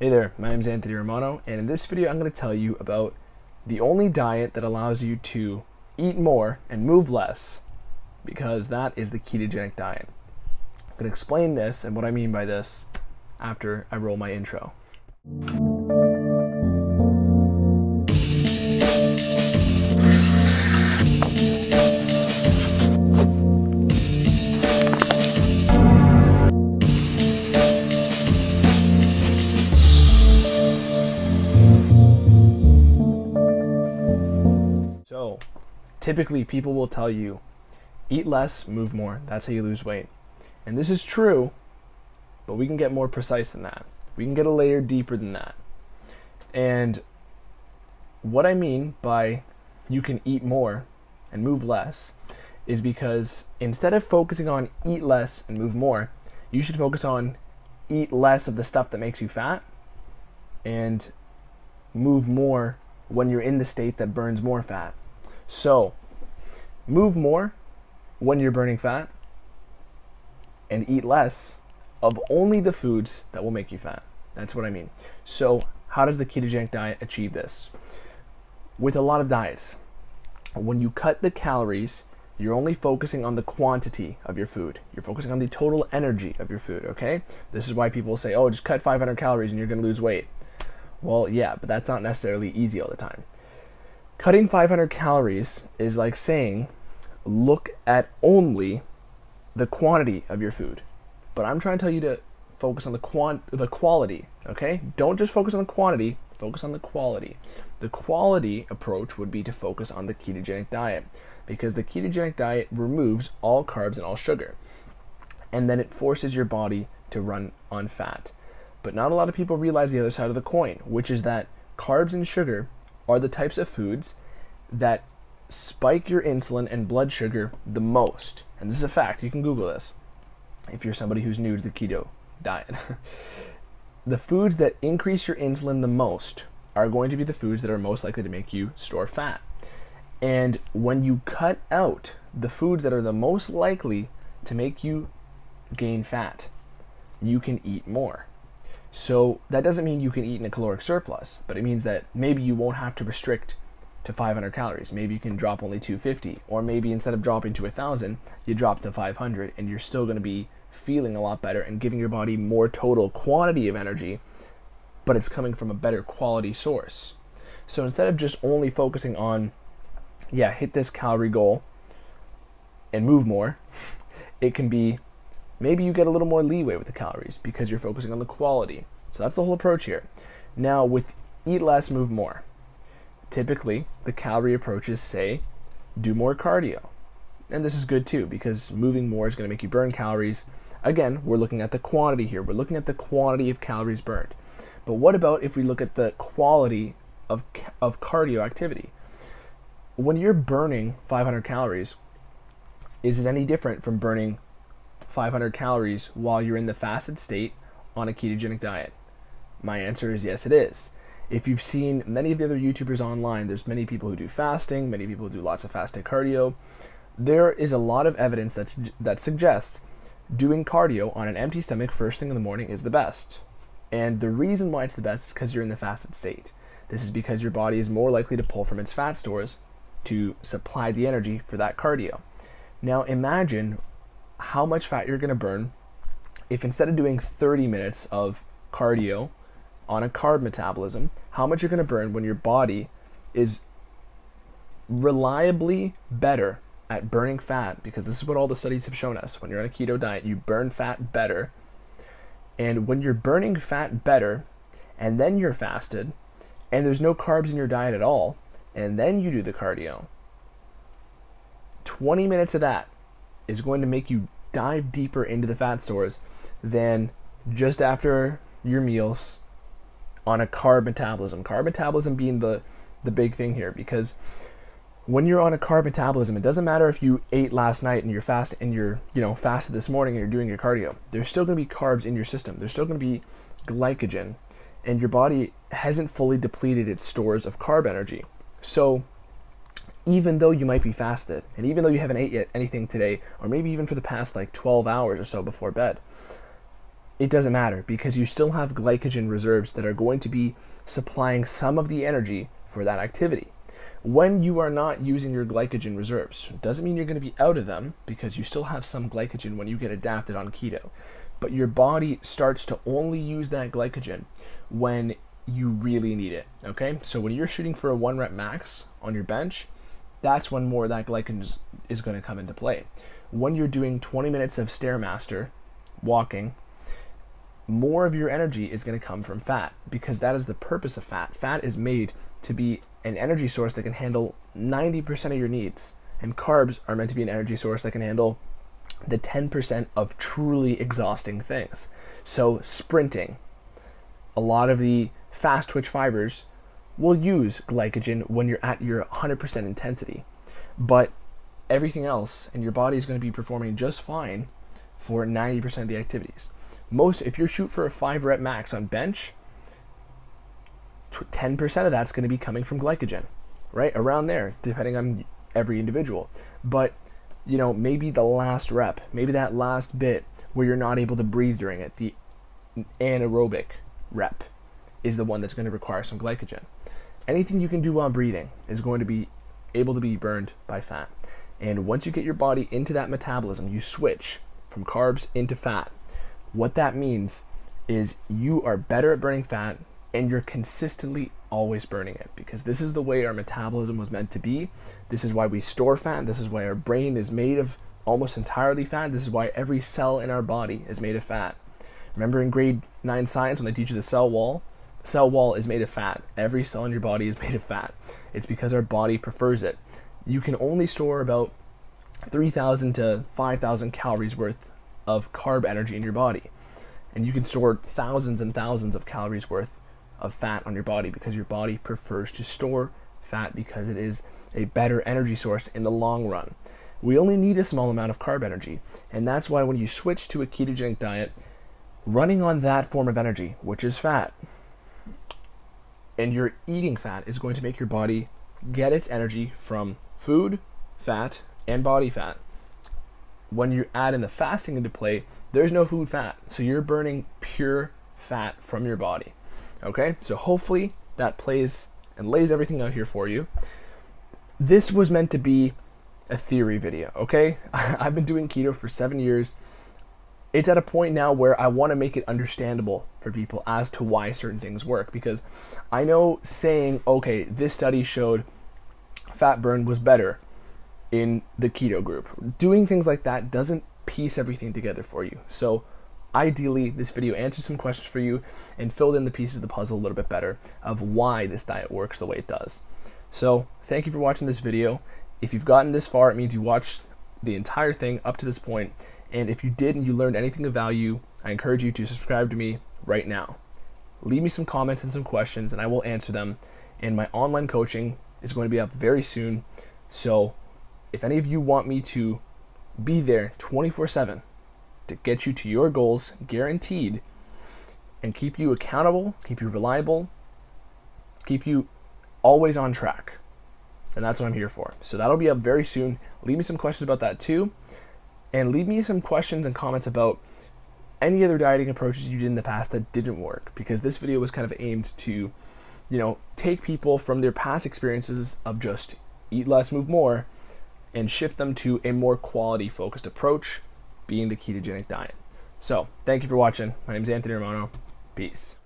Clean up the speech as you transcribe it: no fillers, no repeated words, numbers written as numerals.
Hey there, my name is Anthony Romano, and in this video I'm going to tell you about the only diet that allows you to eat more and move less, because that is the ketogenic diet. I'm going to explain this and what I mean by this after I roll my intro. So, typically people will tell you, eat less, move more. That's how you lose weight. And this is true, but we can get more precise than that. We can get a layer deeper than that. And what I mean by you can eat more and move less is because instead of focusing on eat less and move more, you should focus on eat less of the stuff that makes you fat and move more when you're in the state that burns more fat. So, move more when you're burning fat and eat less of only the foods that will make you fat. That's what I mean. So, how does the ketogenic diet achieve this? With a lot of diets, when you cut the calories, you're only focusing on the quantity of your food. You're focusing on the total energy of your food, okay? This is why people say, oh, just cut 500 calories and you're gonna lose weight. Well, yeah, but that's not necessarily easy all the time. Cutting 500 calories is like saying, look at only the quantity of your food. But I'm trying to tell you to focus on the quality, okay? Don't just focus on the quantity, focus on the quality. The quality approach would be to focus on the ketogenic diet, because the ketogenic diet removes all carbs and all sugar. And then it forces your body to run on fat. But not a lot of people realize the other side of the coin, which is that carbs and sugar are the types of foods that spike your insulin and blood sugar the most. And this is a fact. You can Google this if you're somebody who's new to the keto diet. The foods that increase your insulin the most are going to be the foods that are most likely to make you store fat. And when you cut out the foods that are the most likely to make you gain fat, you can eat more. So that doesn't mean you can eat in a caloric surplus, but it means that maybe you won't have to restrict to 500 calories. Maybe you can drop only 250, or maybe instead of dropping to 1,000, you drop to 500, and you're still going to be feeling a lot better and giving your body more total quantity of energy, but it's coming from a better quality source. So instead of just only focusing on, yeah, hit this calorie goal and move more, it can be maybe you get a little more leeway with the calories because you're focusing on the quality. So that's the whole approach here. Now with eat less, move more, typically the calorie approaches say do more cardio. And this is good too, because moving more is going to make you burn calories. Again, we're looking at the quantity here. We're looking at the quantity of calories burned. But what about if we look at the quality of cardio activity? When you're burning 500 calories, is it any different from burning 500 calories while you're in the fasted state on a ketogenic diet? My answer is yes, it is. If you've seen many of the other YouTubers online, there's many people who do fasting, many people who do lots of fasted cardio. There is a lot of evidence that suggests doing cardio on an empty stomach first thing in the morning is the best. And the reason why it's the best is because you're in the fasted state. This is because your body is more likely to pull from its fat stores to supply the energy for that cardio. Now imagine how much fat you're going to burn if instead of doing 30 minutes of cardio on a carb metabolism, how much you're going to burn when your body is reliably better at burning fat, because this is what all the studies have shown us. When you're on a keto diet, you burn fat better. And when you're burning fat better, and then you're fasted, and there's no carbs in your diet at all, and then you do the cardio, 20 minutes of that is going to make you dive deeper into the fat stores than just after your meals on a carb metabolism. Carb metabolism being the big thing here, because when you're on a carb metabolism, it doesn't matter if you ate last night and you're fasted this morning and you're doing your cardio. There's still going to be carbs in your system. There's still going to be glycogen, and your body hasn't fully depleted its stores of carb energy. So even though you might be fasted, and even though you haven't ate yet anything today, or maybe even for the past like 12 hours or so before bed, it doesn't matter because you still have glycogen reserves that are going to be supplying some of the energy for that activity. When you are not using your glycogen reserves, it doesn't mean you're going to be out of them because you still have some glycogen when you get adapted on keto. But your body starts to only use that glycogen when you really need it, okay? So when you're shooting for a 1 rep max on your bench, that's when more of that glycogen is going to come into play. When you're doing 20 minutes of Stairmaster, walking, more of your energy is going to come from fat because that is the purpose of fat. Fat is made to be an energy source that can handle 90% of your needs, and carbs are meant to be an energy source that can handle the 10% of truly exhausting things. So sprinting, a lot of the fast twitch fibers will use glycogen when you're at your 100% intensity, but everything else in your body is going to be performing just fine for 90% of the activities. If you shoot for a 5 rep max on bench, 10% of that's going to be coming from glycogen, right? Around there, depending on every individual. But, you know, maybe the last rep, maybe that last bit where you're not able to breathe during it, the anaerobic rep is the one that's going to require some glycogen. Anything you can do while breathing is going to be able to be burned by fat. And once you get your body into that metabolism, you switch from carbs into fat. What that means is you are better at burning fat and you're consistently always burning it, because this is the way our metabolism was meant to be. This is why we store fat. This is why our brain is made of almost entirely fat. This is why every cell in our body is made of fat. Remember in grade 9 science when they teach you the cell wall? The cell wall is made of fat. Every cell in your body is made of fat. It's because our body prefers it. You can only store about 3,000 to 5,000 calories worth of carb energy in your body. And you can store thousands and thousands of calories worth of fat on your body because your body prefers to store fat because it is a better energy source in the long run. We only need a small amount of carb energy, and that's why when you switch to a ketogenic diet, running on that form of energy, which is fat, and you're eating fat, is going to make your body get its energy from food, fat, and body fat. When you add in the fasting into play, there's no food fat, so you're burning pure fat from your body. Okay, so hopefully that plays and lays everything out here for you. This was meant to be a theory video, okay? I've been doing keto for 7 years. It's at a point now where I want to make it understandable for people as to why certain things work, because I know saying, okay, this study showed fat burn was better in the keto group. Doing things like that doesn't piece everything together for you. So ideally, this video answered some questions for you and filled in the pieces of the puzzle a little bit better of why this diet works the way it does. So thank you for watching this video. If you've gotten this far, it means you watched the entire thing up to this point. And if you did and you learned anything of value, I encourage you to subscribe to me right now. Leave me some comments and some questions and I will answer them. And my online coaching is going to be up very soon. So if any of you want me to be there 24/7 to get you to your goals guaranteed and keep you accountable, keep you reliable, keep you always on track. And that's what I'm here for. So that'll be up very soon. Leave me some questions about that too. And leave me some questions and comments about any other dieting approaches you did in the past that didn't work, because this video was kind of aimed to, you know, take people from their past experiences of just eat less, move more, and shift them to a more quality focused approach, being the ketogenic diet. So thank you for watching. My name is Anthony Romano. Peace.